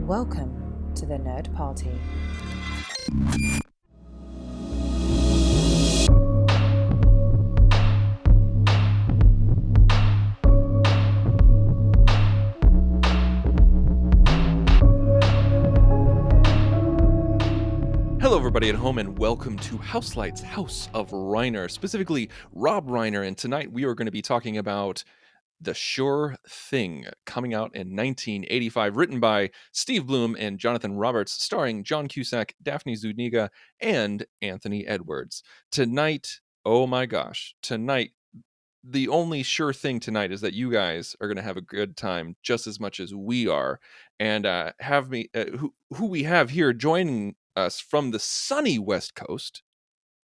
Welcome to the Nerd Party. Hello, everybody at home, and welcome to Houselights, House of Reiner, specifically Rob Reiner. And tonight we are going to be talking about The Sure Thing, coming out in 1985, written by Steve Bloom and Jonathan Roberts, starring John Cusack, Daphne Zuniga, and Anthony Edwards. Tonight, oh my gosh, tonight, the only sure thing tonight is that you guys are going to have a good time just as much as we are. And who we have here joining us from the sunny West Coast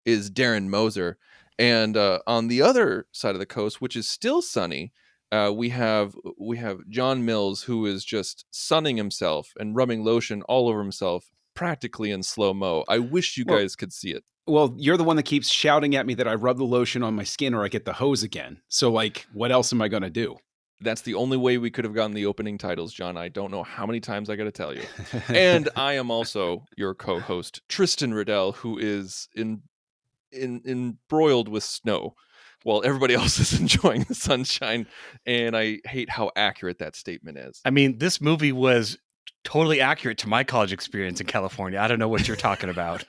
is Darren Moser. And on the other side of the coast, which is still sunny, we have John Mills, who is just sunning himself and rubbing lotion all over himself, practically in slow-mo. I wish you guys could see it. Well, you're the one that keeps shouting at me that I rub the lotion on my skin or I get the hose again. So, what else am I going to do? That's the only way we could have gotten the opening titles, John. I don't know how many times I got to tell you. And I am also your co-host, Tristan Riddell, who is embroiled with snow while everybody else is enjoying the sunshine. And I hate how accurate that statement is. I mean, this movie was totally accurate to my college experience in California. I don't know what you're talking about.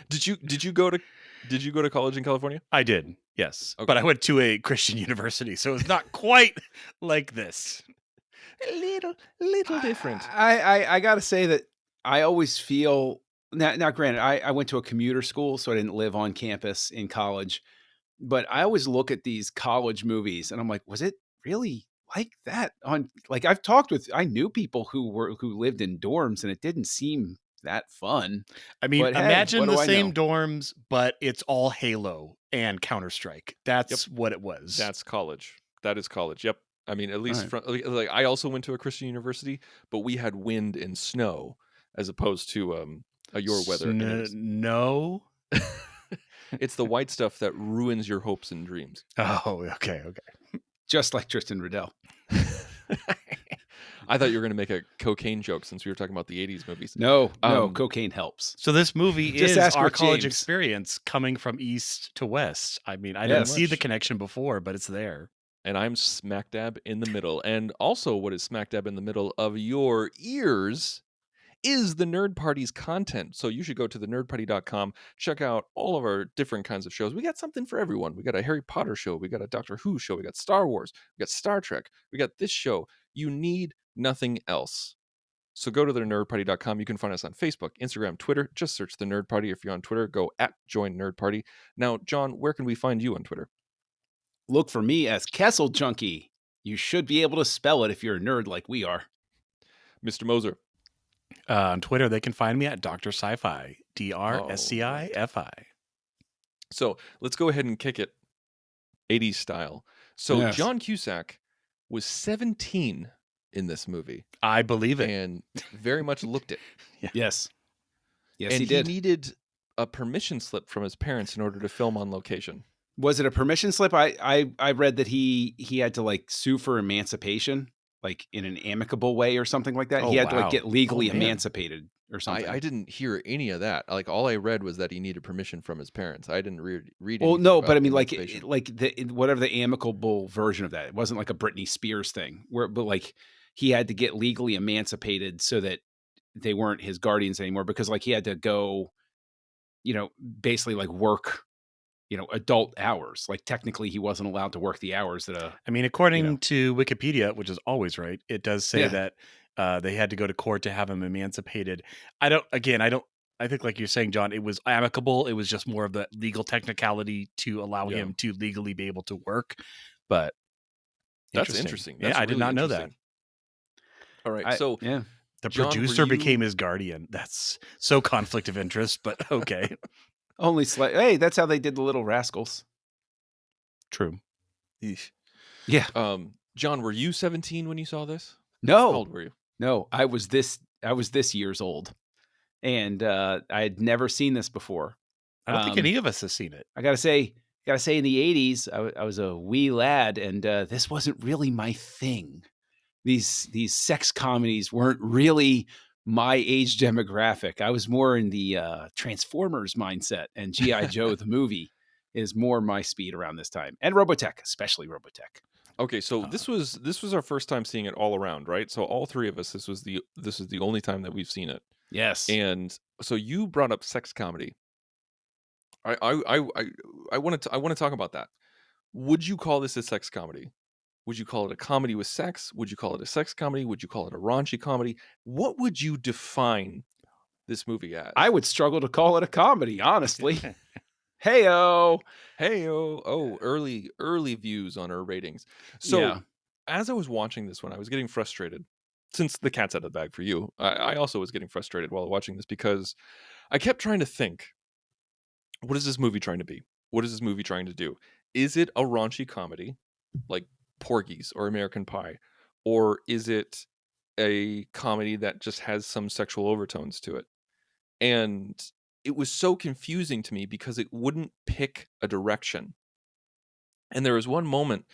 Did you go to college in California? I did, yes. Okay. But I went to a Christian university, so it's not quite like this. A little different. I got to say that I always feel now granted, I went to a commuter school, so I didn't live on campus in college. But I always look at these college movies and I'm like, was it really like that? I knew people who lived in dorms and it didn't seem that fun. I mean, But hey, imagine what do the I same know? dorms, but it's all Halo and Counter-Strike. That's what it was. That's college. That is college. Yep. I mean, at least All from I also went to a Christian university, but we had wind and snow as opposed to your weather. No. It's the white stuff that ruins your hopes and dreams. Oh, okay. Just like Tristan Riddell. I thought you were going to make a cocaine joke since we were talking about the 80s movies. No, cocaine helps. So this movie Just is ask our Rick college James. experience coming from east to west. I mean, I didn't see the connection before, but it's there. And I'm smack dab in the middle. And also what is smack dab in the middle of your ears is the Nerd Party's content. So you should go to thenerdparty.com, check out all of our different kinds of shows. We got something for everyone. We got a Harry Potter show. We got a Doctor Who show. We got Star Wars. We got Star Trek. We got this show. You need nothing else. So go to thenerdparty.com. You can find us on Facebook, Instagram, Twitter. Just search The Nerd Party. If you're on Twitter, go at Join Nerd Party. Now, John, where can we find you on Twitter? Look for me as Kessel Junkie. You should be able to spell it if you're a nerd like we are. Mr. Moser. On Twitter, they can find me at Dr. Sci-Fi, DRSCIFI. So let's go ahead and kick it 80s style. So Yes. John Cusack was 17 in this movie I believe it. and very much looked it. Yes. Yes, And he did. needed a permission slip from his parents in order to film on location. Was it a permission slip? I read that he had to sue for emancipation, in an amicable way or something like that. Oh, He had to wow. get legally man. emancipated or something. I didn't hear any of that. All I read was that he needed permission from his parents. I didn't read Well, anything no, about but I mean, emancipation. whatever the amicable version of that. It wasn't like a Britney Spears thing, but he had to get legally emancipated so that they weren't his guardians anymore. Because he had to go, basically work, adult hours. Technically, he wasn't allowed to work the hours that I mean, according to Wikipedia, which is always right, it does say Yeah. that they had to go to court to have him emancipated. I think like you're saying, John, it was amicable. It was just more of the legal technicality to allow him to legally be able to work. But That's interesting. That's Yeah, I did really not know that. interesting. All right. So yeah. The John, producer were you- became his guardian. That's so conflict of interest, but okay. Only slight. Hey, that's how they did the Little Rascals. True. Eesh. Yeah. John, were you 17 when you saw this? How No, old were you? no, I was this years old, and I had never seen this before. I don't think any of us have seen it. I gotta say, in the 80s, I was a wee lad, and this wasn't really my thing. these sex comedies weren't really my age demographic. I was more in the Transformers mindset, and GI Joe the movie is more my speed around this time, and Robotech, especially Robotech. Okay, so Uh, this was our first time seeing it all around, right? So all three of us, this is the only time that we've seen it. Yes, And so you brought up sex comedy. I want to talk about that. Would you call this a sex comedy? Would you call it a comedy with sex? Would you call it a sex comedy? Would you call it a raunchy comedy? What would you define this movie I as? would struggle to call it a comedy, honestly. Heyo, Hey, early views on our ratings. So, yeah. as I was watching this one, I was getting frustrated. Since the cat's out of the bag for you, I also was getting frustrated while watching this because I kept trying to think, what is this movie trying to be? What is this movie trying to do? Is it a raunchy comedy like Porgies or American Pie? Or is it a comedy that just has some sexual overtones to it? And it was so confusing to me because it wouldn't pick a direction. And there was one moment,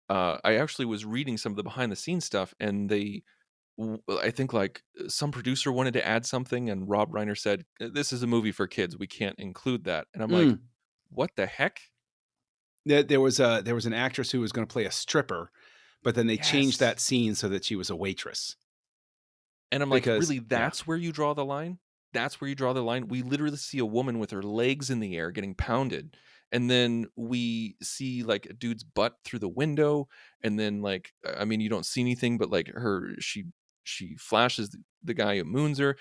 I actually was reading some of the behind the scenes stuff, and I think like some producer wanted to add something, and Rob Reiner said, "This is a movie for kids. We can't include that." And I'm like, Mm. "What the heck?" There was an actress who was going to play a stripper, but then they changed Yes. that scene so that she was a waitress And I'm like, because "Really, yeah. that's where you draw the line? That's where you draw the line?" We literally see a woman with her legs in the air getting pounded, and then we see, like, a dude's butt through the window, and then, like, I mean, you don't see anything, but, like, she flashes the guy who moons her.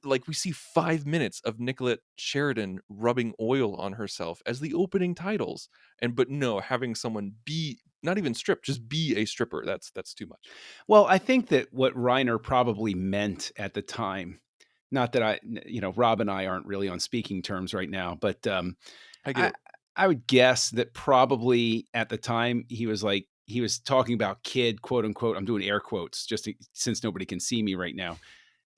Like, we see 5 minutes of Nicolette Sheridan rubbing oil on herself as the opening titles, but no, having someone be not even strip, just be a stripper, that's too much. Well, I think that what Reiner probably meant at the time, not that Rob and I aren't really on speaking terms right now, but I get I it. I would guess that probably at the time he was talking about kid, quote unquote. I'm doing air quotes since nobody can see me right now,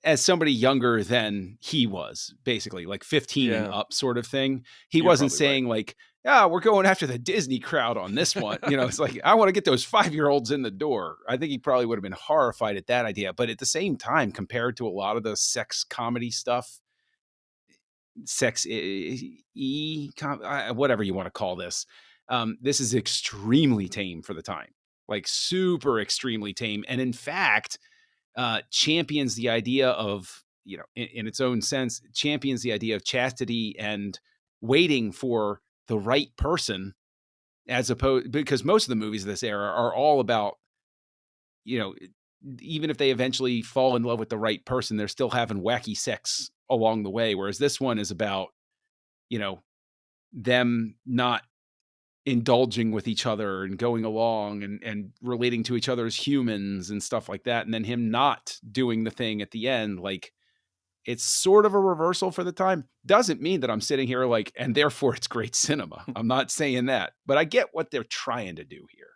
as somebody younger than he was, basically, like 15 and Yeah. up sort of thing. He You're wasn't probably right. saying like, "Ah, we're going after the Disney crowd on this one." It's like, "I wanna get those five-year-olds in the door." I think he probably would have been horrified at that idea, but at the same time, compared to a lot of the sex comedy stuff, sex whatever you wanna call this, this is extremely tame for the time, like, super extremely tame, and in fact, champions the idea of, in its own sense, champions the idea of chastity and waiting for the right person, as opposed because most of the movies of this era are all about, you know, even if they eventually fall in love with the right person, they're still having wacky sex along the way. Whereas this one is about, you know, them not indulging with each other and going along and relating to each other as humans and stuff like that. And then him not doing the thing at the end, like it's sort of a reversal for the time. Doesn't mean that I'm sitting here like, and therefore it's great cinema. I'm not saying that, but I get what they're trying to do here.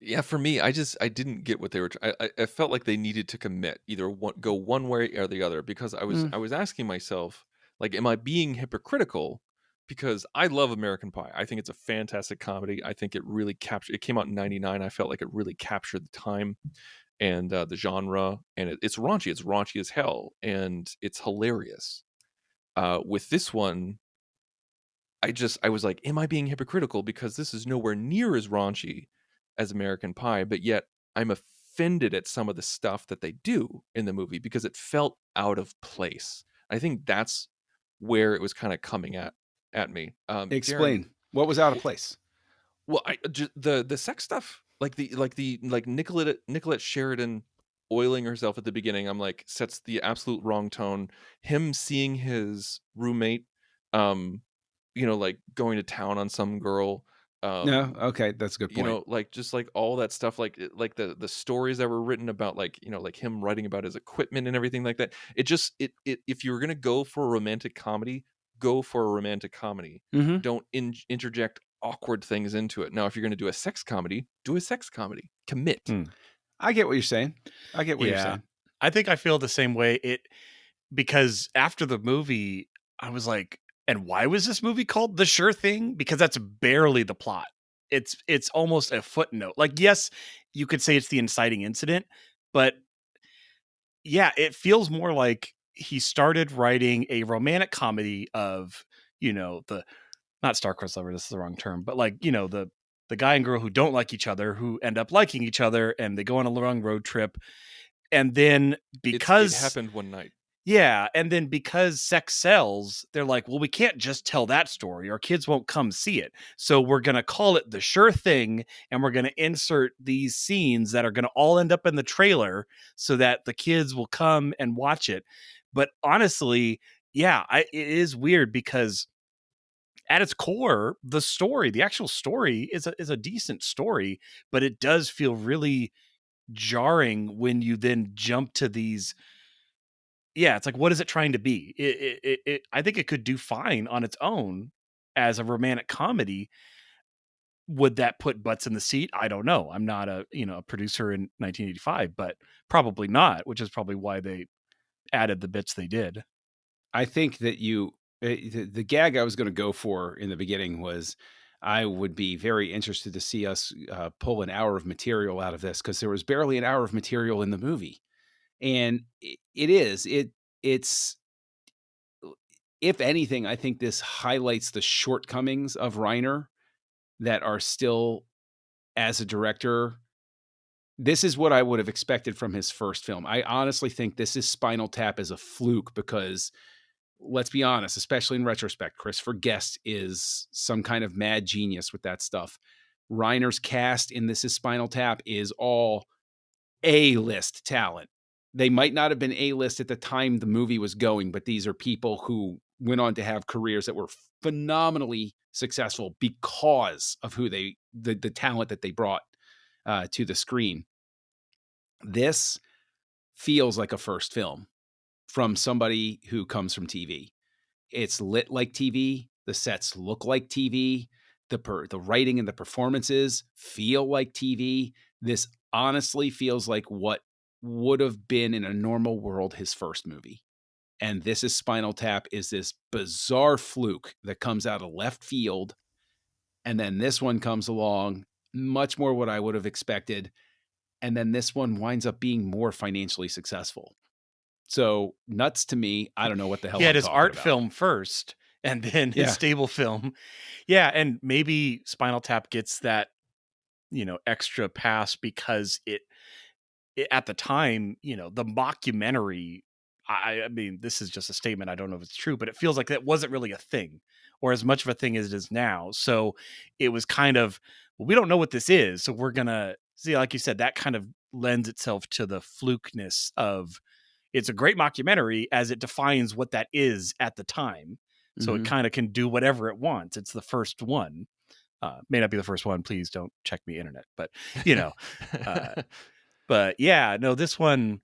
Yeah, for me, I didn't get what they were. I felt like they needed to commit, either go one way or the other, because Mm, I was asking myself, like, am I being hypocritical? Because I love American Pie. I think it's a fantastic comedy. I think it really captured. It came out in '99. I felt like it really captured the time and the genre, and it's raunchy. It's raunchy as hell, and it's hilarious. With this one, I was like, "Am I being hypocritical? Because this is nowhere near as raunchy as American Pie, but yet I'm offended at some of the stuff that they do in the movie because it felt out of place." I think that's where it was kind of coming at me. Darren, explain what was out of wh- place. well, the sex stuff, like Nicolette Sheridan oiling herself at the beginning, I'm like, sets the absolute wrong tone. Him seeing his roommate, um, like going to town on some girl, No, um, okay, that's a good point. like just like all that stuff, like like the stories that were written about, like like him writing about his equipment and everything like that. It just if you were gonna go for a romantic comedy, go for a romantic comedy. Hmm. Don't interject awkward things into it. Now, if you're gonna do a sex comedy, do a sex comedy. Commit. hmm. I get what you're saying. I get what you're Yeah. saying. I think I feel the same way. Because after the movie, I was like, and why was this movie called The Sure Thing? Because that's barely the plot. It's almost a footnote. Like, yes, you could say it's the inciting incident, but yeah, it feels more like he started writing a romantic comedy of, the not star-crossed lover, this is the wrong term, but like, the guy and girl who don't like each other, who end up liking each other, and they go on a long road trip. And then It because happened one night. yeah, and then because sex sells, they're like, well, we can't just tell that story. Our kids won't come see it. So we're going to call it The Sure Thing, and we're going to insert these scenes that are going to all end up in the trailer so that the kids will come and watch it. But honestly, yeah, it is weird because at its core, the actual story is a decent story, but it does feel really jarring when you then jump to these. Yeah, it's like, what is it trying to be? I think it could do fine on its own as a romantic comedy. Would that put butts in the seat? I don't know. I'm not a producer in 1985, but probably not, which is probably why they added the bits they did. I think that the gag I was going to go for in the beginning was I would be very interested to see us pull an hour of material out of this, because there was barely an hour of material in the movie, and it's if anything, I think this highlights the shortcomings of Reiner that are still, as a director. This is what I would have expected from his first film. I honestly think this is Spinal Tap as a fluke, because let's be honest, especially in retrospect, Christopher Guest is some kind of mad genius with that stuff. Reiner's cast in This Is Spinal Tap is all A-list talent. They might not have been A-list at the time the movie was going, but these are people who went on to have careers that were phenomenally successful because of the talent that they brought to the screen. This feels like a first film from somebody who comes from TV. It's lit like TV. The sets look like TV. The writing and the performances feel like TV. This honestly feels like what would have been in a normal world his first movie. And This Is Spinal Tap is this bizarre fluke that comes out of left field. And then this one comes along, much more what I would have expected. And then this one winds up being more financially successful. So nuts to me. I don't know what the hell He had I'm his talking art about. film first and then his Yeah. stable film. Yeah, and maybe Spinal Tap gets that, extra pass because it at the time, the mockumentary, I mean, this is just a statement. I don't know if it's true, but it feels like that wasn't really a thing or as much of a thing as it is now. So it was kind of, well, we don't know what this is. So we're going to see, like you said, that kind of lends itself to the flukeness of it's a great mockumentary as it defines what that is at the time. So it kind of can do whatever it wants. It's the first one. May not be the first one. Please don't check me internet, but but yeah, no, this one,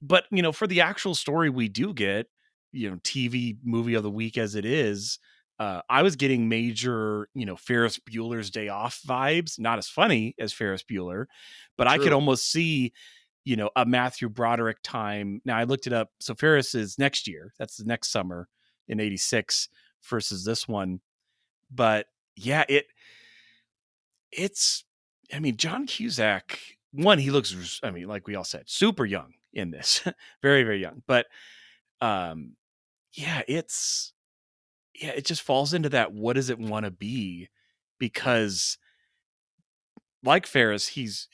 but for the actual story we do get, TV movie of the week as it is, I was getting major, Ferris Bueller's Day Off vibes, not as funny as Ferris Bueller, but I could True. almost see, a Matthew Broderick time. Now I looked it up. So Ferris is next year. That's the next summer in 86 versus this one. But yeah, it's, I mean, John Cusack, one, he looks, I mean, like we all said, super young in this, very, very young. But yeah, it just falls into that. What does it want to be? Because like Ferris, he's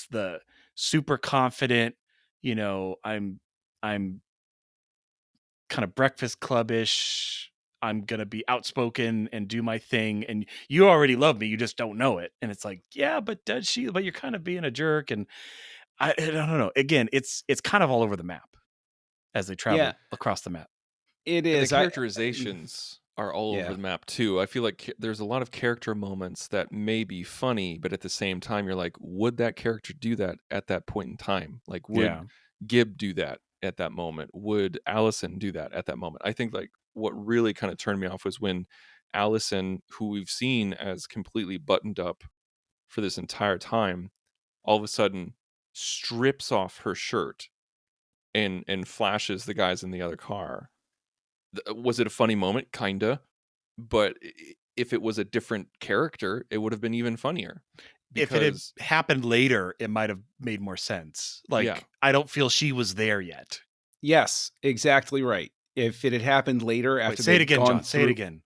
the super confident, I'm kind of Breakfast Club-ish. I'm gonna be outspoken and do my thing, and you already love me. You just don't know it. And it's like, yeah, but does she? But you're kind of being a jerk, and I don't know. Again, it's kind of all over the map as they travel Yeah, across the map. it And the is. characterizations are all over Yeah. the map too. I feel like there's a lot of character moments that may be funny, but at the same time, you're like, would that character do that at that point in time? Like, would Yeah, Gib do that at that moment? Would Allison do that at that moment? I think like what really kind of turned me off was when Allison, who we've seen as completely buttoned up for this entire time, all of a sudden strips off her shirt and flashes the guys in the other car. Was it a funny moment? Kinda. But if it was a different character, it would have been even funnier. if it had because happened later, it might have made more sense. Like, yeah, I don't feel she was there yet. Yes, exactly right. If it had happened later Wait, after say it they'd again, gone John. Say it through, again.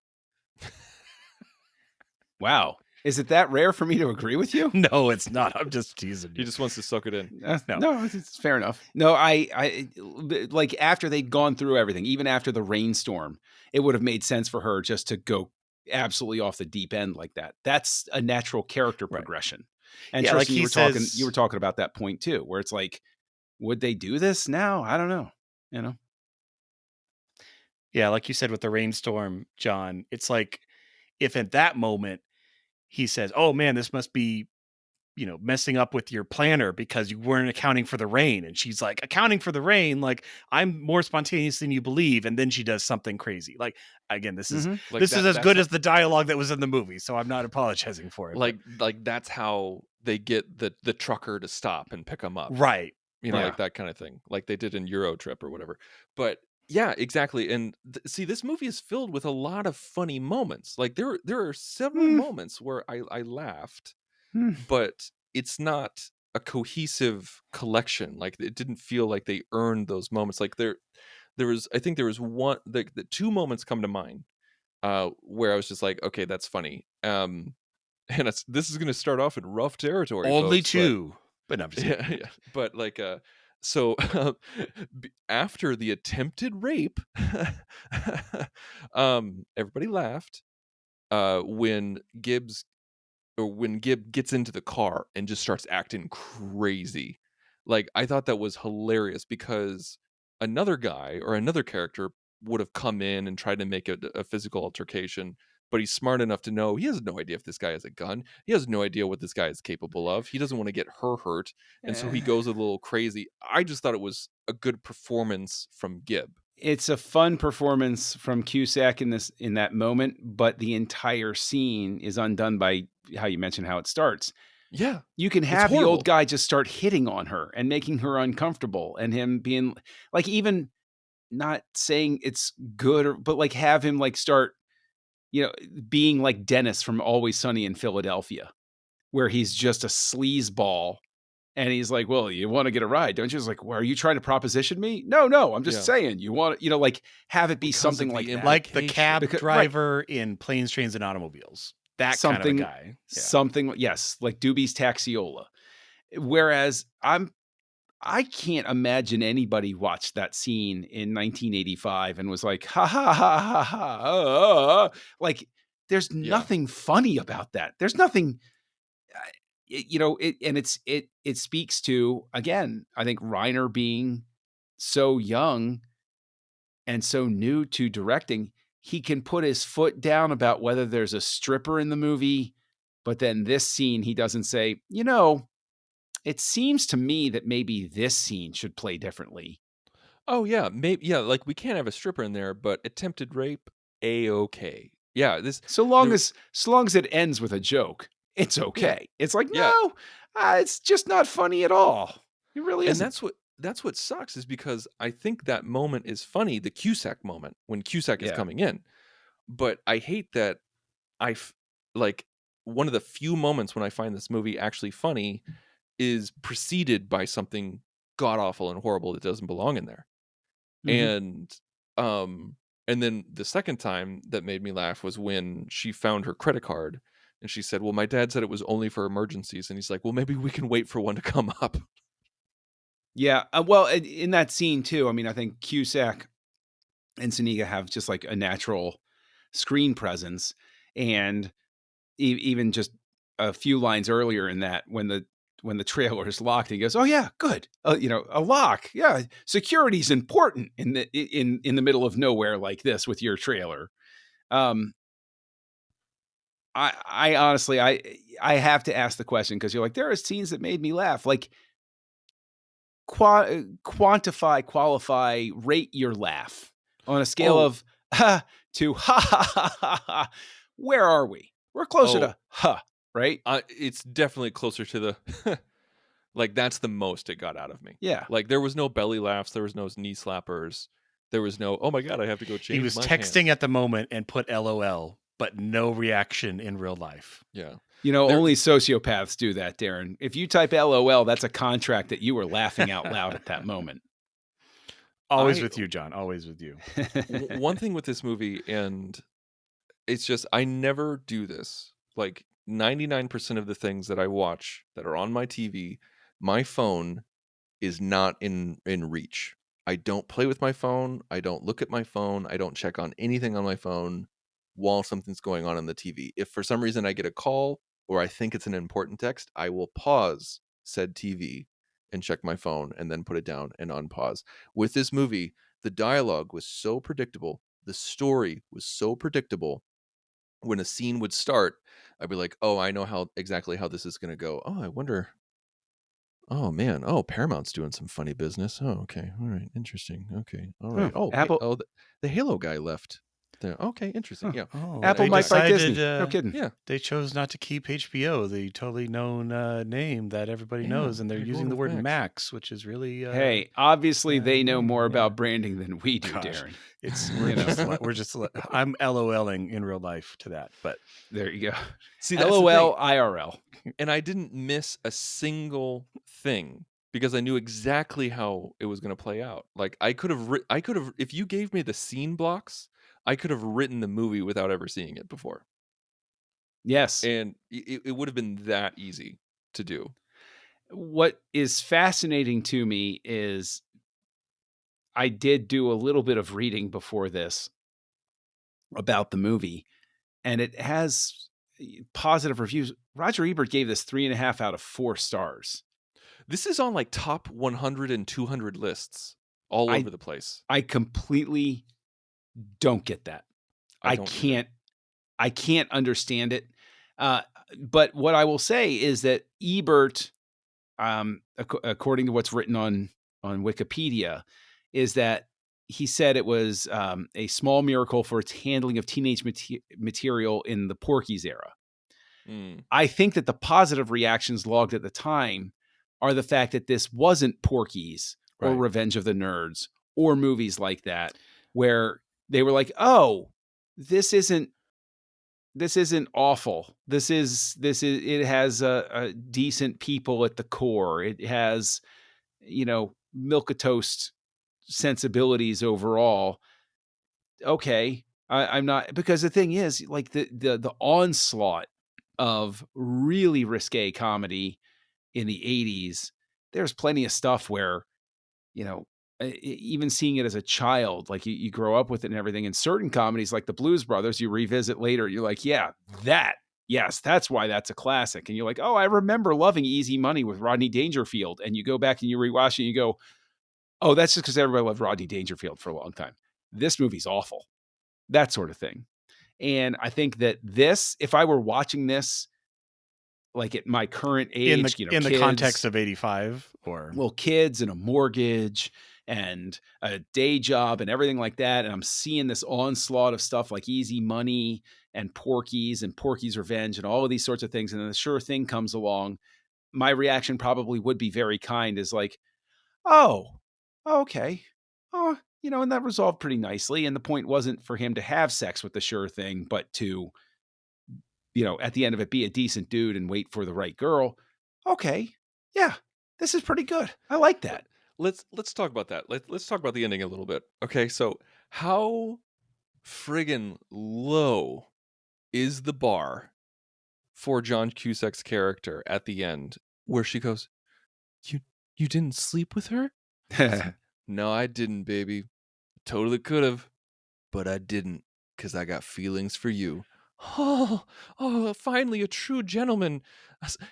wow, is it that rare for me to agree with you? No, it's not. I'm just teasing he you. just wants to suck it in. No. No, it's fair enough. No, like after they'd gone through everything, even after the rainstorm, it would have made sense for her just to go absolutely off the deep end like that. That's a natural character Right. progression. And Yeah, like Tristan, he you were says, talking about that point too, where it's like, would they do this now? I don't know. You know? yeah, like you said with the rainstorm, John, it's like if at that moment he says, "Oh man, this must be, messing up with your planner because you weren't accounting for the rain." And she's like, "Accounting for the rain, like I'm more spontaneous than you believe." And then she does something crazy. Like, again, this is Mhm. Like this is that as that's good as the dialogue that was in the movie, so I'm not apologizing for it. But like that's how they get the trucker to stop and pick them up. right, Yeah. Like that kind of thing, like they did in Euro Trip or whatever. But yeah, exactly. And see, this movie is filled with a lot of funny moments. Like there are several Hmm. moments where I laughed, Hmm. but it's not a cohesive collection. Like it didn't feel like they earned those moments. Like there was, I think there was one, the two moments come to mind where I was just like, okay, that's funny. And this is going to start off in rough territory, only folks, but two. But no, I'm just yeah, kidding. yeah. But like so after the attempted rape, everybody laughed when when Gib gets into the car and just starts acting crazy. Like I thought that was hilarious because another guy or another character would have come in and tried to make a physical altercation, but he's smart enough to know he has no idea if this guy has a gun. He has no idea what this guy is capable of. He doesn't want to get her hurt, and so he Eh. goes a little crazy. I just thought it was a good performance from Gib. It's a fun performance from Cusack in that moment, but the entire scene is undone by how you mentioned how it starts. Yeah, You can it's have the old horrible. guy just start hitting on her and making her uncomfortable, and him being like, even not saying it's good, but like have him like start, being like Dennis from Always Sunny in Philadelphia, where he's just a sleazeball. And he's like, "Well, you want to get a ride, don't you?" It's like, "Well, are you trying to proposition me?" No, no, I'm just Yeah, saying you want, like have it be because something of the like that. Like the implication. cab Because right, driver in Planes, Trains, and Automobiles. That kind of a something, guy. Yeah. yes, like Doobie's Taxiola. Whereas I can't imagine anybody watched that scene in 1985 and was like, "Ha ha ha ha ha!" Like, there's Yeah, nothing funny about that. There's nothing, and it speaks to, again, I think Reiner being so young and so new to directing, he can put his foot down about whether there's a stripper in the movie, but then this scene he doesn't say, it seems to me that maybe this scene should play differently. oh yeah, maybe yeah, like we can't have a stripper in there, but attempted rape, a-okay. Yeah, this there So long as it ends with a joke, it's yeah, okay. It's like, yeah, no, it's just not funny at all. It really and isn't. that's what sucks is because I think that moment is funny, the Cusack moment when Cusack is Yeah. coming in. But I hate that I like one of the few moments when I find this movie actually funny is preceded by something god awful and horrible that doesn't belong in there. Mhm. And um and then the second time that made me laugh was when she found her credit card and she said, "Well, my dad said it was only for emergencies." And he's like, "Well, maybe we can wait for one to come up." Yeah. Well, in that scene too, I mean, I think Cusack and Saniga have just like a natural screen presence, and even just a few lines earlier in that, when the trailer is locked, he goes, "Oh yeah, good, a lock, yeah, security's important in the middle of nowhere like this with your trailer." Um, I honestly, I have to ask the question because you're like, there are scenes that made me laugh, like quantify, qualify, rate your laugh on a scale Oh, of ha to ha ha ha ha ha. Where are we? We're closer oh, to ha, right? it's definitely closer to the like that's the most it got out of me. Yeah. Like there was no belly laughs, there was no knee slappers, there was no, "Oh my god, I have to go He change was my texting pants." at the moment and put LOL but no reaction in real life. Yeah. Only sociopaths do that, Darren. If you type LOL, that's a contract that you were laughing out loud at that moment. Always with you, John. Always with you. One thing with this movie, and it's just, I never do this. Like 99% of the things that I watch that are on my TV, my phone is not in reach. I don't play with my phone. I don't look at my phone. I don't check on anything on my phone while something's going on the TV. If for some reason I get a call or I think it's an important text, I will pause said TV and check my phone and then put it down and unpause. With this movie, the dialogue was so predictable. The story was so predictable. When a scene would start, I'd be like, "Oh, I know exactly how this is going to go. Oh, I wonder. Oh man. Oh, Paramount's doing some funny business. Oh, okay. All right. Interesting. Okay. All right. Oh, Apple. The Halo guy left. There. Okay. Interesting. Yeah. Oh, Apple they might buy decided, Disney. No kidding. Yeah. They chose not to keep HBO, the totally known name that everybody knows, and they're using the word Max, which is really. Hey, obviously they know more about branding than we do, Darren. I'm LOLing in real life to that, but there you go. See, that's LOL IRL. And I didn't miss a single thing because I knew exactly how it was going to play out. Like I could have, if you gave me the scene blocks, I could have written the movie without ever seeing it before. Yes. And it would have been that easy to do. What is fascinating to me is I did do a little bit of reading before this about the movie, and it has positive reviews. Roger Ebert gave this 3.5 out of 4 stars. This is on like top 100 and 200 lists all over the place. I completely don't get that. I can't understand it. But what I will say is that Ebert, according to what's written on Wikipedia, is that he said it was a small miracle for its handling of teenage material in the Porky's era. I think that the positive reactions logged at the time are the fact that this wasn't Porky's or Revenge of the Nerds or movies like that, where they were like, "Oh, this isn't awful. It has a decent people at the core. It has, milquetoast sensibilities overall." Okay, I'm not, because the thing is, like the onslaught of really risque comedy in the 80s, there's plenty of stuff where, even seeing it as a child, like you grow up with it and everything. In certain comedies like the Blues Brothers, you revisit later, you're like, that's why that's a classic. And you're like, oh, I remember loving Easy Money with Rodney Dangerfield. And you go back and you rewatch it and you go, oh, that's just because everybody loved Rodney Dangerfield for a long time. This movie's awful. That sort of thing. And I think that if I were watching this, like at my current age, in the context of 85, or kids and a mortgage and a day job and everything like that, and I'm seeing this onslaught of stuff like Easy Money and Porky's Revenge and all of these sorts of things, and then the Sure Thing comes along, my reaction probably would be very kind, is like, oh, okay, oh, and that resolved pretty nicely. And the point wasn't for him to have sex with the Sure Thing, but to, at the end of it, be a decent dude and wait for the right girl. Okay. Yeah. This is pretty good. I like that. Let's talk about that. Let's talk about the ending a little bit. Okay. So how friggin' low is the bar for John Cusack's character at the end, where she goes, you didn't sleep with her? No, I didn't, baby. Totally could have, but I didn't, because I got feelings for you. Oh, finally a true gentleman.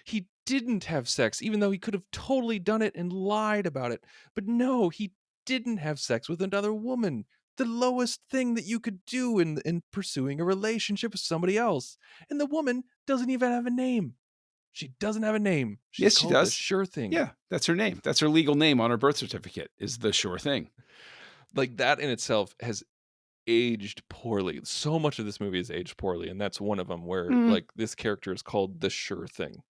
He didn't have sex, even though he could have totally done it and lied about it. But no, he didn't have sex with another woman. The lowest thing that you could do in pursuing a relationship with somebody else. And the woman doesn't even have a name. She doesn't have a name. Yes, she does. The Sure Thing. Yeah, that's her name. That's her legal name on her birth certificate, is the Sure Thing. Like, that in itself has aged poorly. So much of this movie is aged poorly, and that's one of them, where like this character is called the Sure Thing.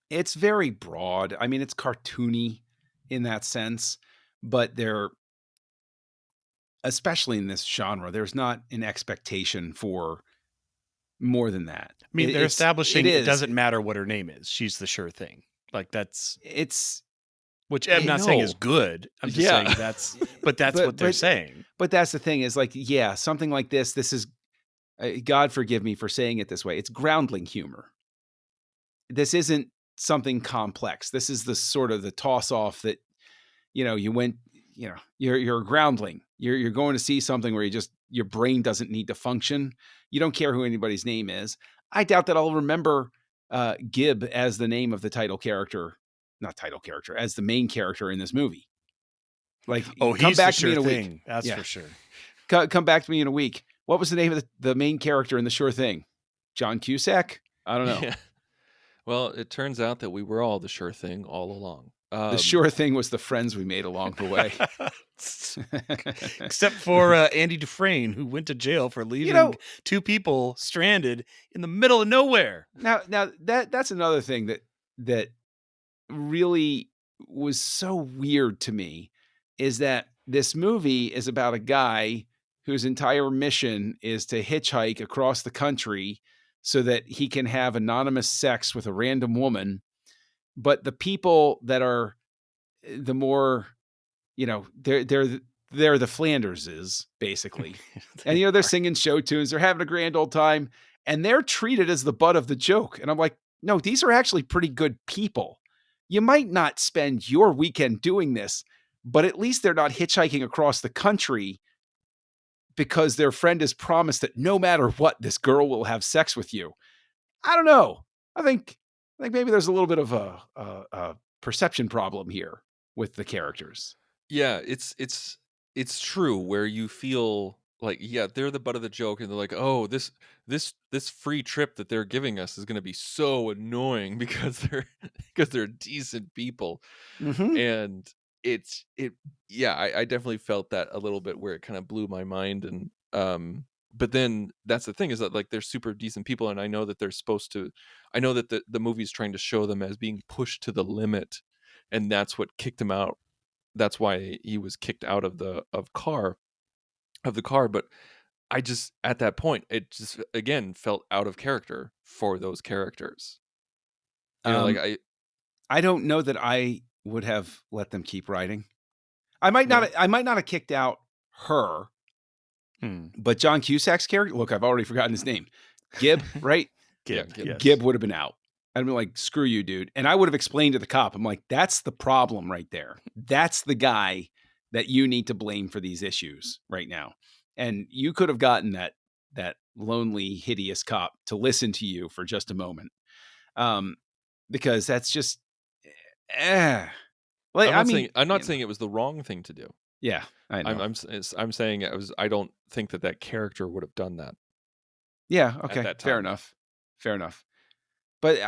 It's very broad. I mean, it's cartoony in that sense, but especially in this genre, there's not an expectation for more than that. I mean, they're establishing it doesn't It- matter what her name is. She's the sure thing. Like that's It's which I'm not saying is good. I'm just Yeah. saying that's what they're saying. But that's the thing is like, yeah, something like this is, God forgive me for saying it this way. It's groundling humor. This isn't something complex. This is the sort of the toss off that, you went, you're a groundling. You're going to see something where your brain doesn't need to function. You don't care who anybody's name is. I doubt that I'll remember Gib as the name of the as the main character in this movie. Like, He's the sure thing. That's for sure. Come back to me in a week. What was the name of the main character in The Sure Thing? John Cusack? I don't know. Yeah. Well, it turns out that we were all the sure thing all along. The sure thing was the friends we made along the way. Except for Andy Dufresne, who went to jail for leaving two people stranded in the middle of nowhere. Now that's another thing that really was so weird to me, is that this movie is about a guy whose entire mission is to hitchhike across the country so that he can have anonymous sex with a random woman. But the people that are the more, they're the Flanderses, basically. And, they're singing show tunes. They're having a grand old time. And they're treated as the butt of the joke. And I'm like, no, these are actually pretty good people. You might not spend your weekend doing this, but at least they're not hitchhiking across the country because their friend has promised that no matter what, this girl will have sex with you. I don't know. I think maybe there's a little bit of a perception problem here with the characters. Yeah, it's true where you feel like, yeah, they're the butt of the joke, and they're like, oh, this free trip that they're giving us is going to be so annoying because they're decent people. Mm-hmm. And I definitely felt that a little bit, where it kind of blew my mind. And but then that's the thing, is that like they're super decent people, and I know that the movie's trying to show them as being pushed to the limit, and that's what kicked him out. That's why he was kicked out of the car. But I just, at that point, it just again felt out of character for those characters. I don't know that I would have let them keep writing. I might not have kicked out her, but John Cusack's character. Look, I've already forgotten his name. Gib, right? Gib. Yes. Gib would have been out. I'd been like, screw you, dude. And I would have explained to the cop, I'm like, that's the problem right there. That's the guy that you need to blame for these issues right now. And you could have gotten that lonely, hideous cop to listen to you for just a moment. Because that's just, like, I'm not saying it was the wrong thing to do. Yeah, I know. I'm saying it was. I don't think that character would have done that. Yeah. Okay. That Fair time. enough. But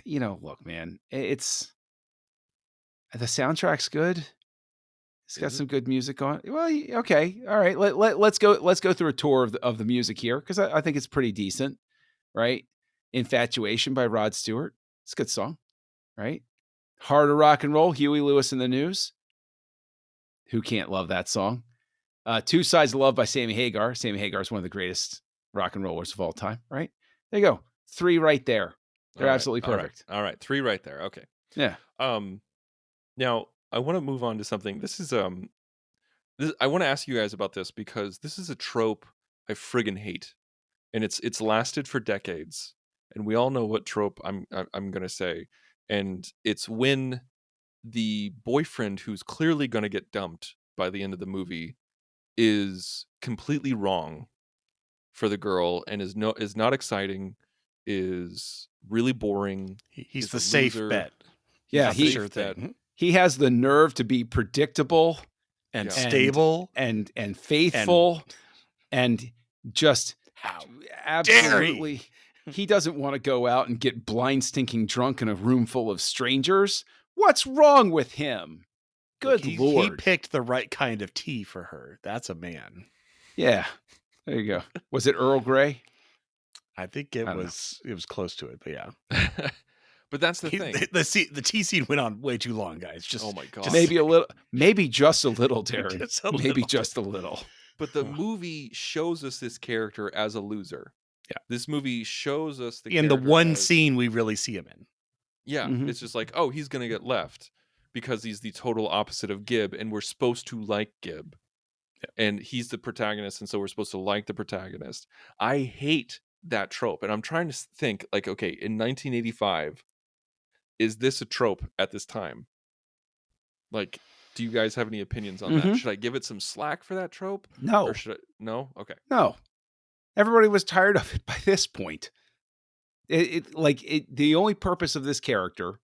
look, man, it's the soundtrack's good. It's got some good music on. Well, okay, all right. Let's go through a tour of the music here, because I think it's pretty decent, right? Infatuation by Rod Stewart. It's a good song, right? Heart of Rock and Roll, Huey Lewis and the News. Who can't love that song? Two Sides of Love by Sammy Hagar. Sammy Hagar is one of the greatest rock and rollers of all time, right? There you go. 3 right there. They're absolutely perfect. All right. 3 right there. Okay. Yeah. Now I want to move on to something. This is I want to ask you guys about this, because this is a trope I friggin' hate, and it's lasted for decades, and we all know what trope I'm gonna say, and it's when the boyfriend, who's clearly gonna get dumped by the end of the movie, is completely wrong for the girl, and is not exciting, is really boring. He's the safe bet. Yeah, he has the nerve to be predictable and stable and faithful and just absolutely. He doesn't want to go out and get blind, stinking drunk in a room full of strangers. What's wrong with him? Good Lord. He picked the right kind of tea for her. That's a man. Yeah. There you go. Was it Earl Grey? I think it was close to it, but yeah. But that's the thing. The tea scene went on way too long, guys. Oh my God. Maybe just a little, Darren. Maybe just a little. But the movie shows us this character as a loser. This movie shows us the In the character one as, scene we really see him in. yeah, Mhm. it's just like, oh, he's gonna get left because he's the total opposite of Gib, and we're supposed to like Gib. And he's the protagonist, and so we're supposed to like the protagonist. I hate that trope, and I'm trying to think, like, okay, in 1985, is this a trope at this time? Like, do you guys have any opinions on that? Mhm. Should I give it some slack for that trope? No. Or should I? No? Okay. No. Everybody was tired of it by this point. The only purpose of this character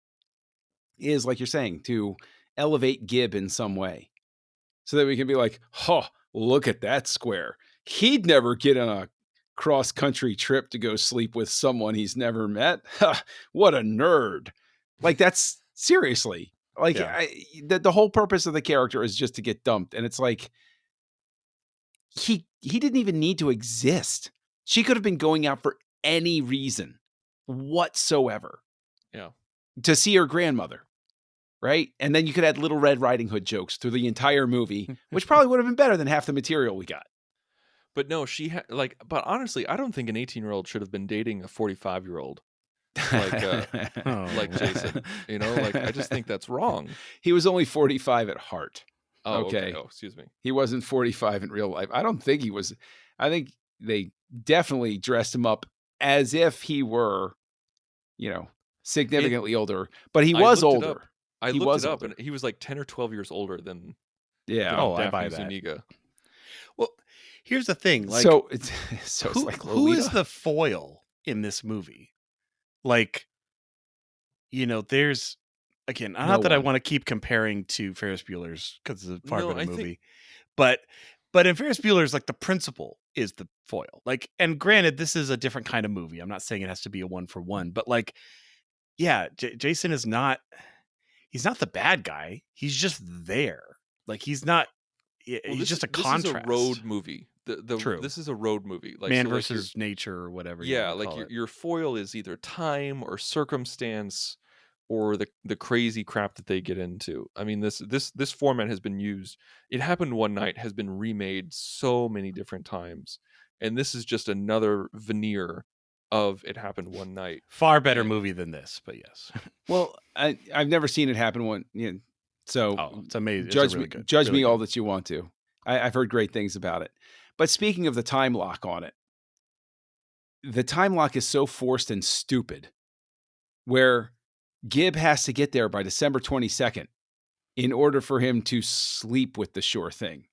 is, like you're saying, to elevate Gib in some way. So that we can be like, "Oh, look at that square. He'd never get on a cross-country trip to go sleep with someone he's never met. Ha, what a nerd." Like, that's seriously. Like, Yeah. the whole purpose of the character is just to get dumped, and it's like he didn't even need to exist. She could have been going out for any reason whatsoever Yeah. to see her grandmother, right? And then you could add Little Red Riding Hood jokes through the entire movie, which probably would have been better than half the material we got. But no, she had, like, but honestly, I don't think an 18-year-old should have been dating a 45-year-old like Jason. You know, like, I just think that's wrong. He was only 45 at heart. Oh, Okay. okay. Oh, excuse me. He wasn't 45 in real life. I don't think he was. I think they definitely dressed him up as if he were, significantly older, but he I was looked it older. up. I He looked was it up, older. and he was like 10 or 12 years older than Yeah. Oh, I Daphne buy that. Zuniga. Well, here's the thing. Like, So it's like who Lolita. is the foil in this movie? Like, there's, again, not No that I one. want to keep comparing to Ferris Bueller's because it's a far No, better I movie, think- but in Ferris Bueller's, like, the principal is the foil. Like, and granted, this is a different kind of movie. I'm not saying it has to be a 1-for-1, but, like, yeah, Jason is not. He's not the bad guy. He's just there. Like, he's not. Well, He's just a This contrast. is a road movie. True. This is a road movie. Like, Man so, like, versus nature or whatever. yeah, you like call it. your foil is either time or circumstance or the crazy crap that they get into. I mean, this format has been used. It Happened One Night has been remade so many different times, and this is just another veneer of It Happened One Night. Far better movie than this, but yes. Well, I've never seen it happen so It's amazing. judge It's really me, good. judge Really me all good. that you want to. I've heard great things about it. But speaking of the time lock on it, the time lock is so forced and stupid, where Gib has to get there by December 22nd in order for him to sleep with the sure thing.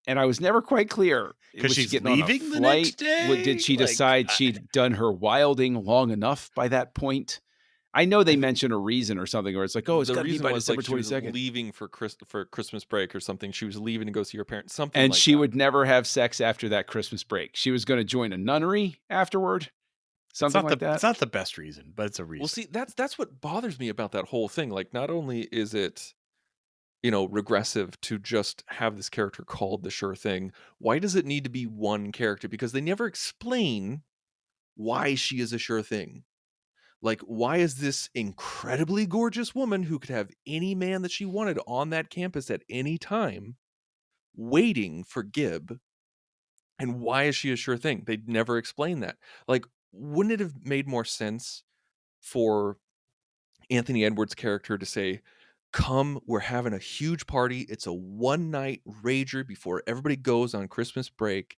And I was never quite clear. 'Cause Was she she's getting on a leaving the flight? next day? Did she Like, decide she'd done her wilding long enough by that point? I know they mention a reason or something, or it's like, oh, it's The got to be reason by was, December like, she was 22nd. leaving for Christmas break or something. She was leaving to go see her parents. Something And like she that. would never have sex after that Christmas break. She was going to join a nunnery afterward. Something like that. It's not the best reason, but it's a reason. Well, see, that's what bothers me about that whole thing. Like, not only is it, regressive to just have this character called the sure thing, why does it need to be one character? Because they never explain why she is a sure thing. Like, why is this incredibly gorgeous woman who could have any man that she wanted on that campus at any time waiting for Gib? And why is she a sure thing? They never explain that. Like, wouldn't it have made more sense for Anthony Edwards' character to say, come, we're having a huge party. It's a one-night rager before everybody goes on Christmas break.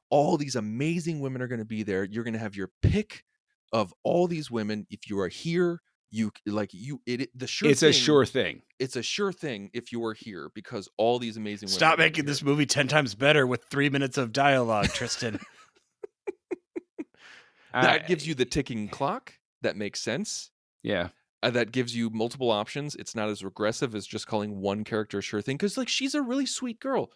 All these amazing women are going to be there. You're going to have your pick of all these women. If you are here, the sure It's thing. a sure thing. It's a sure thing if you are here because all these amazing women. Stop are gonna making be this here. movie 10 times better with 3 minutes of dialogue, Tristan. That gives you the ticking clock. That makes sense. Yeah. That gives you multiple options. It's not as regressive as just calling one character a sure thing. Because, like, she's a really sweet girl.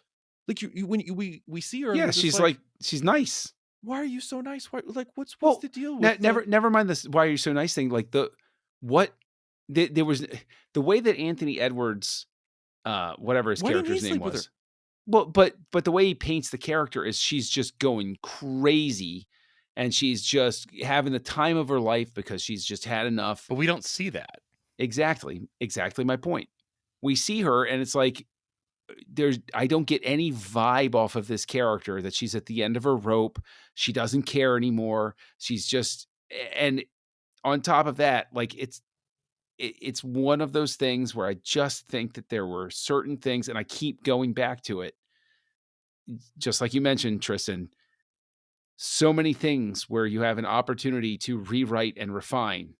Like, we see her. And Yeah, we're just she's like, she's nice. why are you so nice? Why, like, what's Well, the deal with never mind this why are you so nice thing. Like, there was the way that Anthony Edwards, whatever his Why didn't character's he name sleep with was. her? Well, but the way he paints the character is she's just going crazy and she's just having the time of her life because she's just had enough. But we don't see that. Exactly my point. We see her and it's like, I don't get any vibe off of this character that she's at the end of her rope. She doesn't care anymore. She's just, and on top of that, like it's one of those things where I just think that there were certain things, and I keep going back to it. Just like you mentioned, Tristan, so many things where you have an opportunity to rewrite and refine,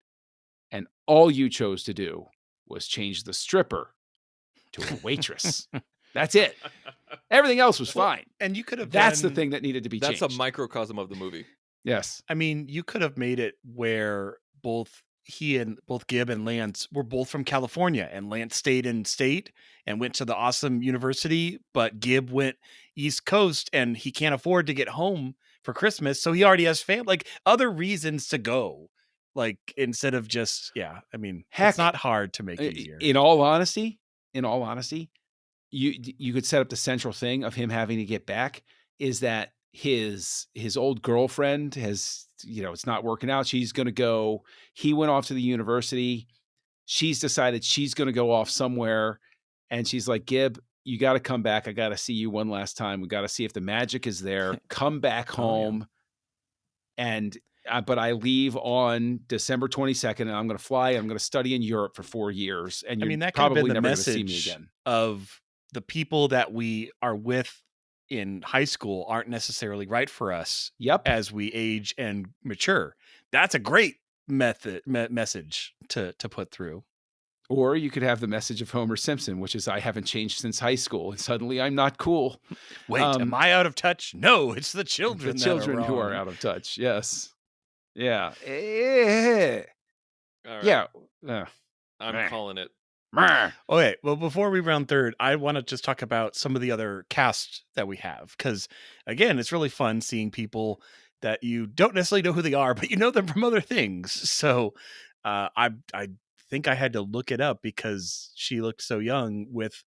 and all you chose to do was change the stripper to a waitress. That's it. Everything else was Well, fine. and you could have That's the done- thing that needed to be That's changed. a microcosm of the movie. Yes. I mean, you could have made it where both Gib and Lance were both from California, and Lance stayed in state and went to the awesome university, but Gib went East Coast and he can't afford to get home for Christmas, so he already has family, like other reasons to go. Like instead of just, I mean, Heck, it's not hard to make easier. In all honesty, you could set up the central thing of him having to get back is that his old girlfriend has, it's not working out. She's going to go. He went off to the university. She's decided she's going to go off somewhere, and she's like, Gib, you got to come back. I got to see you one last time. We got to see if the magic is there. Come back home. And but I leave on December 22nd, and I'm going to fly. I'm going to study in Europe for 4 years, and you're that could have probably been the never going to see me message again. Of the people that we are with in high school aren't necessarily right for us. Yep. As we age and mature, that's a great message to put through. Or you could have the message of Homer Simpson, which is I haven't changed since high school, and suddenly I'm not cool. Wait, am I out of touch? No, it's the children. The children that are who wrong. are out of touch. Yes. Yeah. All right. Yeah. I'm calling it. Okay, well, before we round third, I want to just talk about some of the other cast that we have, because again, it's really fun seeing people that you don't necessarily know who they are, but you know them from other things. So I think I had to look it up because she looked so young with,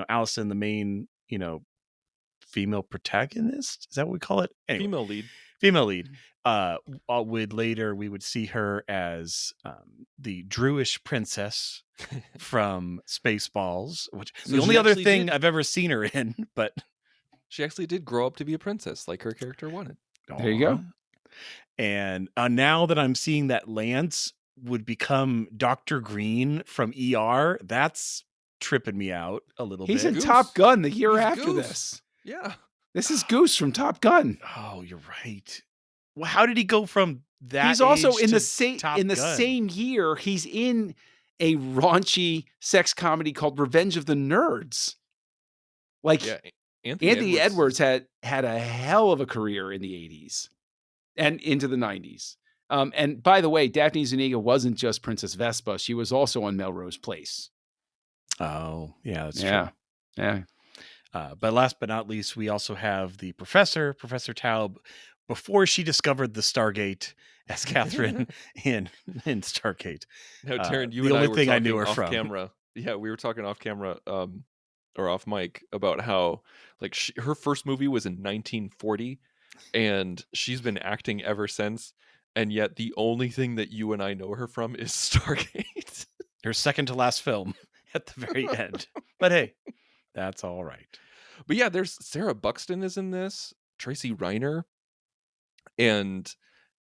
Allison, the main, female protagonist. Is that what we call it? Anyway, female lead. We would see her as the Druish princess from Spaceballs, which is the only other thing I've ever seen her in. But she actually did grow up to be a princess, like her character wanted. There you go. And now that I'm seeing that Lance would become Dr. Green from ER, that's tripping me out a little bit. He's in Top Gun the year after Goose. this. Yeah. This is Goose from Top Gun. Oh, you're right. Well, how did he go from that? He's also age in to the same Top Gun? same year. He's in a raunchy sex comedy called Revenge of the Nerds. Like, Anthony Edwards had a hell of a career in the 80s and into the 90s. And by the way, Daphne Zuniga wasn't just Princess Vespa. She was also on Melrose Place. Oh, yeah, that's true. Yeah. But last but not least, we also have the Professor Taub, before she discovered the Stargate as Catherine in Stargate. Now, Taryn, you the and only I were thing I talking knew her off from. camera. Yeah, we were talking off camera or off mic about how like her first movie was in 1940, and she's been acting ever since. And yet, the only thing that you and I know her from is Stargate. Her second to last film at the very end. But hey, that's all right. But yeah, there's Sarah Buxton is in this, Tracy Reiner, and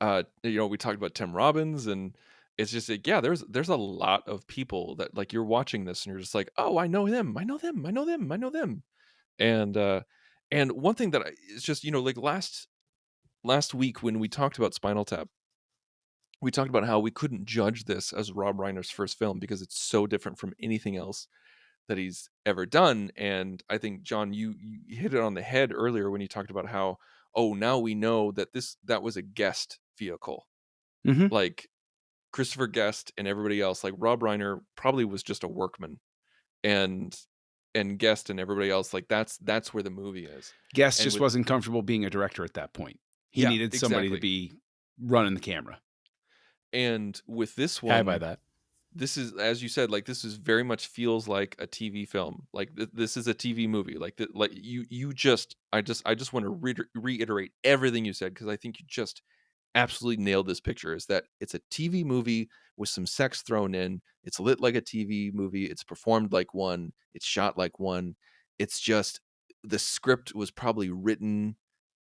we talked about Tim Robbins, and it's just like, yeah, there's a lot of people that like you're watching this and you're just like, oh, I know them. And one thing that it's just, like last week when we talked about Spinal Tap, we talked about how we couldn't judge this as Rob Reiner's first film because it's so different from anything else that he's ever done. And I think, John, you hit it on the head earlier when you talked about how, now we know that that was a guest vehicle. Mm-hmm. Like Christopher Guest and everybody else, like Rob Reiner probably was just a workman, and Guest and everybody else, like that's where the movie is. Guest just wasn't comfortable being a director at that point. He needed somebody to be running the camera. And with this one, I buy that. This is, as you said, like this is very much feels like a TV film. Like this is a TV movie. Like I just want to reiterate everything you said, because I think you just absolutely nailed this picture. Is that it's a TV movie with some sex thrown in. It's lit like a TV movie. It's performed like one. It's shot like one. it's just the script was probably written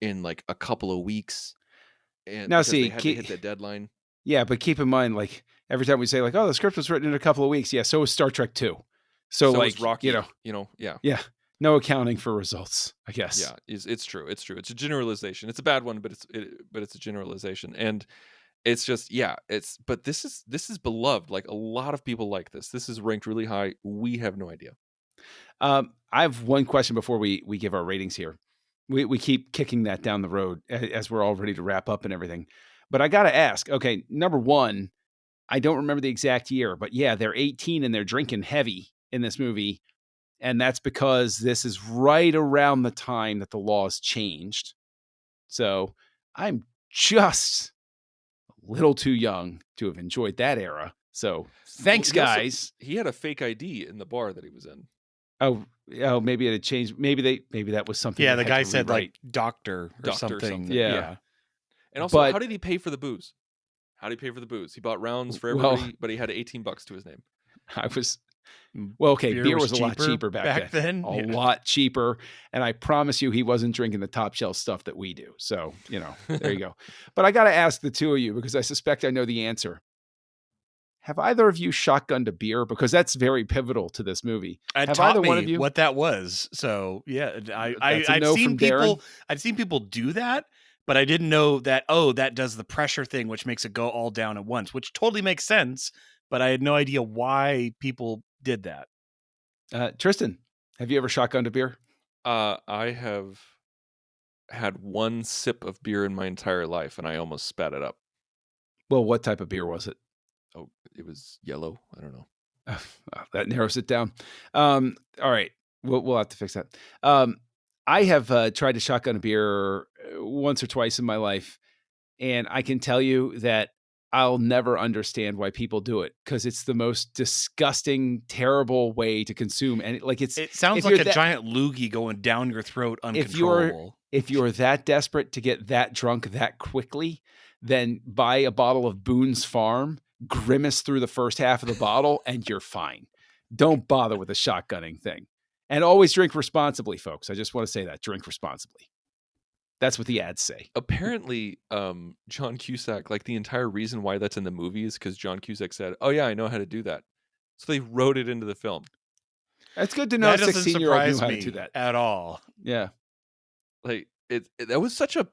in like a couple of weeks, and Now, because see, they had to hit the deadline. yeah, but keep in mind, like every time we say, like, "Oh, the script was written in a couple of weeks," yeah, so was Star Trek 2. So, So like, was Rocky, yeah. yeah, no accounting for results, I guess. Yeah, it's true. It's true. It's a generalization. It's a bad one, but it's a generalization. And it's just, yeah, but this is beloved. Like, a lot of people like this. This is ranked really high. We have no idea. I have one question before we give our ratings here. We keep kicking that down the road as we're all ready to wrap up and everything. But I got to ask, okay, number one, I don't remember the exact year, but yeah, they're 18 and they're drinking heavy in this movie. And that's because this is right around the time that the laws changed. So I'm just a little too young to have enjoyed that era. So thanks, Well, guys. he had a fake ID in the bar that he was in. Oh, maybe it had changed. Maybe that was something. Yeah, they the had guy to said rewrite. like doctor or something. Yeah. And also, But how did he pay for the booze? How did he pay for the booze? He bought rounds for well, everybody, but he had $18 to his name. I was well, okay. Beer was a lot cheaper cheaper back then. A Yeah. lot cheaper, and I promise you, he wasn't drinking the top shelf stuff that we do. So there you go. But I got to ask the two of you because I suspect I know the answer. Have either of you shotgunned a beer? Because that's very pivotal to this movie. It Have taught either me one of you? what that was. So yeah, That's a I'd no seen from people. Darren. I'd seen people do that, but I didn't know that. Oh, that does the pressure thing, which makes it go all down at once, which totally makes sense. But I had no idea why people did that. Tristan, have you ever shotgunned a beer? I have had one sip of beer in my entire life, and I almost spat it up. Well, what type of beer was it? Oh, it was yellow. I don't know. That narrows it down. All right, we'll have to fix that. I have tried to shotgun a beer once or twice in my life, and I can tell you that I'll never understand why people do it because it's the most disgusting, terrible way to consume. And it sounds like a giant loogie going down your throat, uncontrollable. If you're that desperate to get that drunk that quickly, then buy a bottle of Boone's Farm, grimace through the first half of the bottle, and you're fine. Don't bother with the shotgunning thing. And always drink responsibly, folks. I just want to say that. Drink responsibly. That's what the ads say. Apparently, John Cusack, like the entire reason why that's in the movie is because John Cusack said, "Oh yeah, I know how to do that." So they wrote it into the film. It's good to know a 16-year-old knew how to do that at all. Yeah, like that was such a.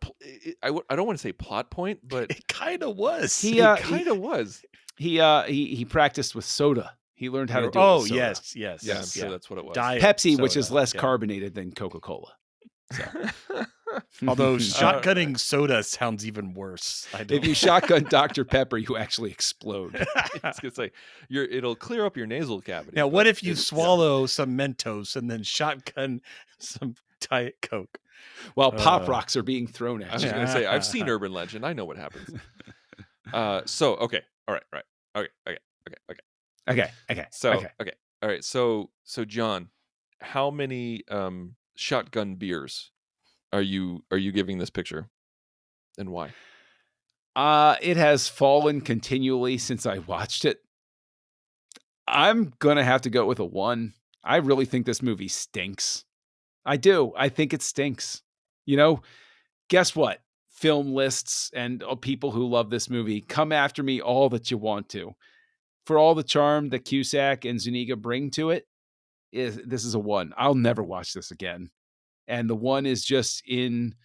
I don't want to say plot point, but it kind of was. It kind of was. He practiced with soda. He learned how to do it. Oh with soda. yes. I'm sure that's what it was. Diet Pepsi, soda, which is less carbonated than Coca-Cola. So. Although shotgunning soda sounds even worse. If you shotgun Dr. Pepper, you actually explode. I was gonna say it'll clear up your nasal cavity. Now, what if you swallow some Mentos and then shotgun some Diet Coke while Pop Rocks are being thrown at you? I was gonna say I've seen Urban Legend. I know what happens. So okay, all right, okay. So okay, all right. So John, how many shotgun beers are you giving this picture, and why? It has fallen continually since I watched it. I'm gonna have to go with a 1. I really think this movie stinks. I do. I think it stinks. Guess what? Film lists and people who love this movie, come after me all that you want to. For all the charm that Cusack and Zuniga bring to it, this is a 1. I'll never watch this again. And the 1 is just in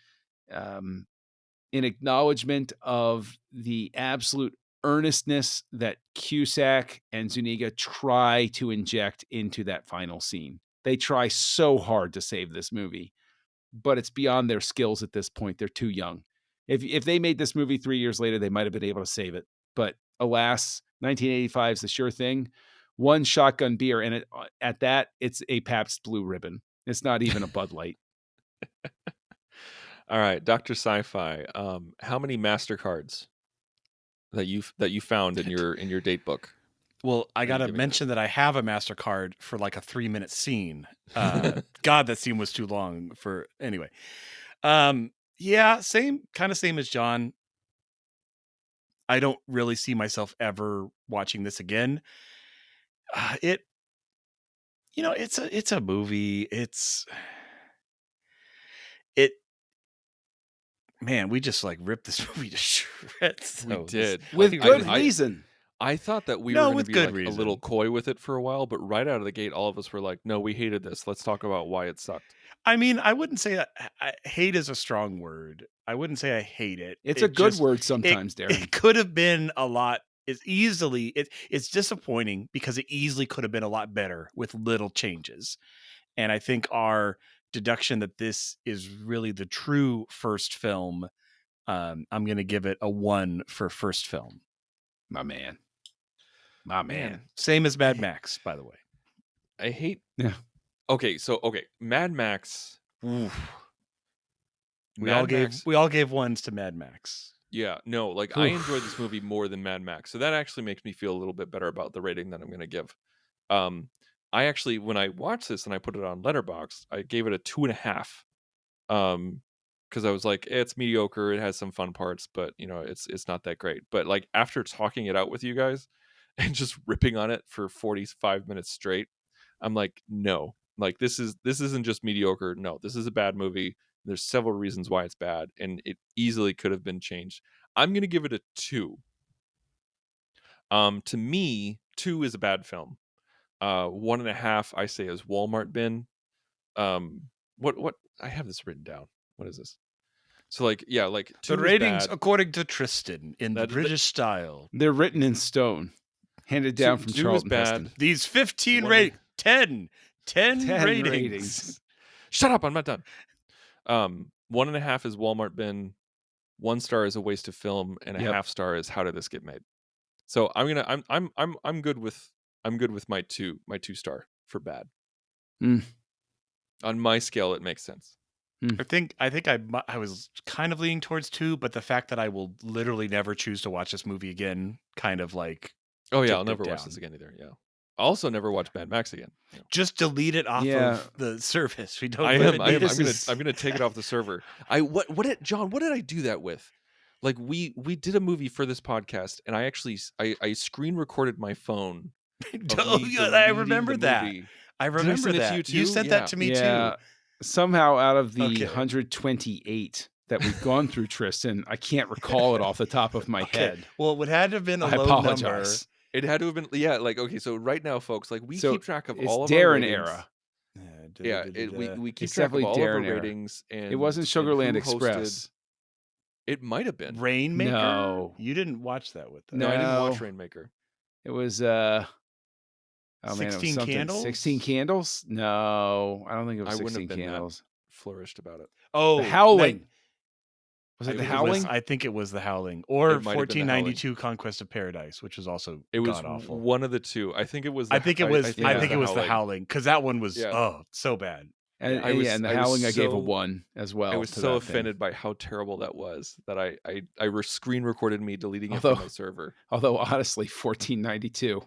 acknowledgement of the absolute earnestness that Cusack and Zuniga try to inject into that final scene. They try so hard to save this movie, but it's beyond their skills at this point. They're too young. If they made this movie 3 years later, they might have been able to save it. But alas, 1985 is the sure thing. 1 shotgun beer, and at that, it's a Pabst Blue Ribbon. It's not even a Bud Light. All right, Dr. Sci-Fi. How many MasterCards that you found in your date book? Well, I got to mention that I have a MasterCard for like a 3-minute scene. God, that scene was too long for anyway. Yeah, same as John. I don't really see myself ever watching this again. it's a movie. It man, we just like ripped this movie to shreds. We though. did. With Like, good I reason. I thought that we were No, going to with be good like a little reason. coy with it for a while, but right out of the gate, all of us were like, "No, we hated this. Let's talk about why it sucked." I mean, I wouldn't say hate is a strong word. I wouldn't say I hate it. It's a good word sometimes, It Darren. could have been a lot. It's disappointing because it easily could have been a lot better with little changes. And I think our deduction that this is really the true first film, I'm going to give it a 1 for first film. My man. My man. Same as Mad Max, by the way. I hate. Yeah. Okay, Mad Max. Oof. We all gave ones to Mad Max. Yeah, no, like I enjoyed this movie more than Mad Max, so that actually makes me feel a little bit better about the rating that I'm going to give. I actually, when I watched this and I put it on Letterboxd, I gave it a 2.5. Because I was like, it's mediocre. It has some fun parts, but it's not that great. But like after talking it out with you guys and just ripping on it for 45 minutes straight, I'm like, no, like this isn't just mediocre. No, this is a bad movie. There's several reasons why it's bad, and it easily could have been changed. I'm gonna give it a 2. To me, 2 is a bad film. 1.5 I say is Walmart bin. What I have this written down. What is this? So like 2 The is ratings bad. according to Tristan in the British style. They're written in stone, handed down from 2 is Charlton bad. Heston. These 15 10 ratings. Shut up! I'm not done. 1.5 is Walmart bin. 1 star is a waste of film, and a half star is how did this get made. So I'm good with my 2 star for bad. On my scale, it makes sense. I think I was kind of leaning towards 2, but the fact that I will literally never choose to watch this movie again, kind of like. Oh yeah, I'll never watch this again either. Yeah, I'll also never watch Mad Max again. Just delete it off of the service. We don't. I'm gonna take it off the server. John? What did I do that with? Like we did a movie for this podcast, and I screen recorded my phone. I remember that. I remember that. You sent that to me too. Somehow out of the 128 that we've gone through, Tristan, I can't recall it off the top of my head. Well, it would have to have been a low apologize. number. It had to have been, okay. So right now, folks, like we keep track of all of Darren our ratings. era. We keep track of all of our ratings, and it wasn't Sugarland Express. It might have been Rainmaker. No, you didn't watch that with them. No, I didn't watch Rainmaker. It was 16 Candles. 16 Candles? No, I don't think it was 16 Candles. Flourished about it. Oh, The Howling. Was it The Howling? I think it was The Howling, or 1492 Conquest of Paradise, which was also god-awful. One of the two. I think it was. I think it was The Howling, because that one was so bad. And The Howling I gave a 1 as well. I was so offended by how terrible that was that I screen recorded me deleting it from my server. Although honestly, 1492.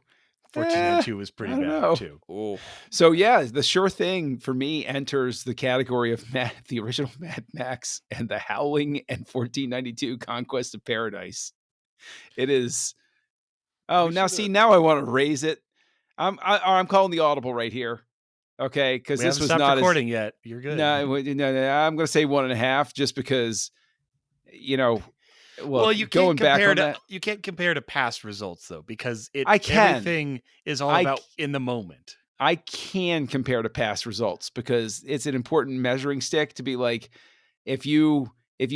1492 was pretty bad too. Oh. So the sure thing for me enters the category of the original Mad Max and The Howling and 1492 Conquest of Paradise. It is. Oh, now I want to raise it. I'm calling the audible right here. Okay, because this was not recording yet. You're good. No, I'm going to say 1.5 just because, Well, you can't you can't compare to past results though, because everything is all about in the moment. I can compare to past results because it's an important measuring stick to be like, if you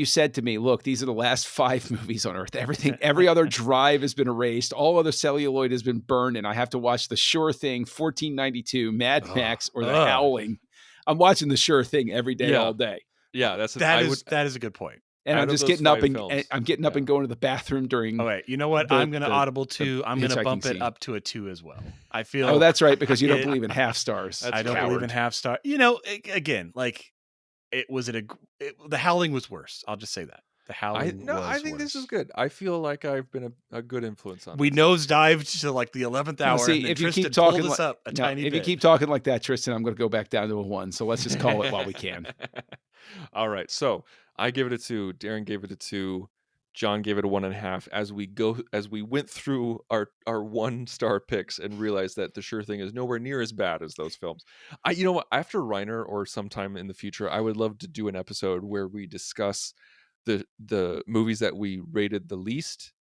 said to me, look, these are the last 5 movies on Earth, every other drive has been erased, all other celluloid has been burned, and I have to watch the sure thing, 1492, Mad Max, or The Howling. I'm watching the sure thing every day, all day. Yeah, that is a good point. And I'm just getting up and going to the bathroom during. Oh wait, you know what? I'm going to audible 2. I'm going to bump it up to a 2 as well. I feel. Oh, that's right, because you don't believe in half stars. I don't believe in half star. Again, like The Howling was worse. I'll just say that. The Howling. I think this is good. I feel like I've been a good influence on. We nosedived to like the 11th hour. See, if you keep talking if you keep talking like that, Tristan, I'm going to go back down to a 1. So let's just call it while we can. All right, so I give it a 2. Darren gave it a 2. John gave it a 1.5. As we went through our 1-star picks and realized that The Sure Thing is nowhere near as bad as those films. You know what? After Reiner or sometime in the future, I would love to do an episode where we discuss the movies that we rated the least,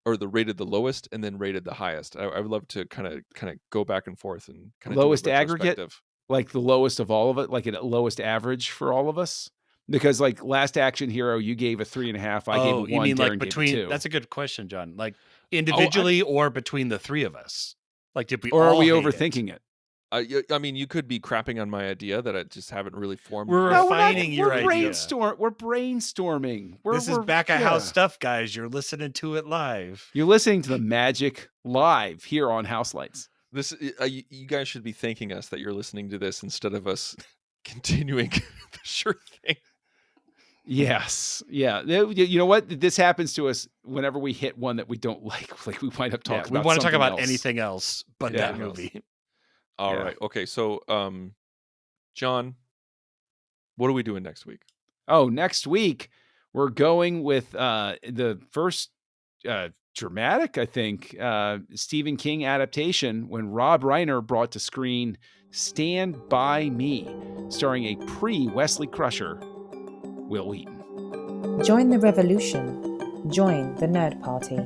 or rated the lowest, and then rated the highest. I would love to kind of go back and forth and kind of do a Lowest aggregate, retrospective. like the lowest of all of it, like a lowest average for all of us. Because like Last Action Hero, you gave a 3.5. I gave a 1. You mean Darren like gave a between? 2. That's a good question, John. Like individually or between the three of us? Like did we Or all are we hate overthinking it? I mean, you could be crapping on my idea that I just haven't really formed. We're yet. refining your we're idea. We're brainstorming. This is back of house stuff, guys. You're listening to it live. You're listening to the magic live here on Houselights. This you guys should be thanking us that you're listening to this instead of us continuing The Sure Thing. Yes. Yeah. You know what? This happens to us whenever we hit one that we don't like. Like we wind up talking about. We want to talk about else. anything else but that Yeah. movie. All right. Okay. So, John, what are we doing next week? Oh, next week we're going with the first dramatic, I think, Stephen King adaptation when Rob Reiner brought to screen Stand By Me, starring a pre-Wesley Crusher, Will Wheaton. Join the revolution. Join the Nerd Party.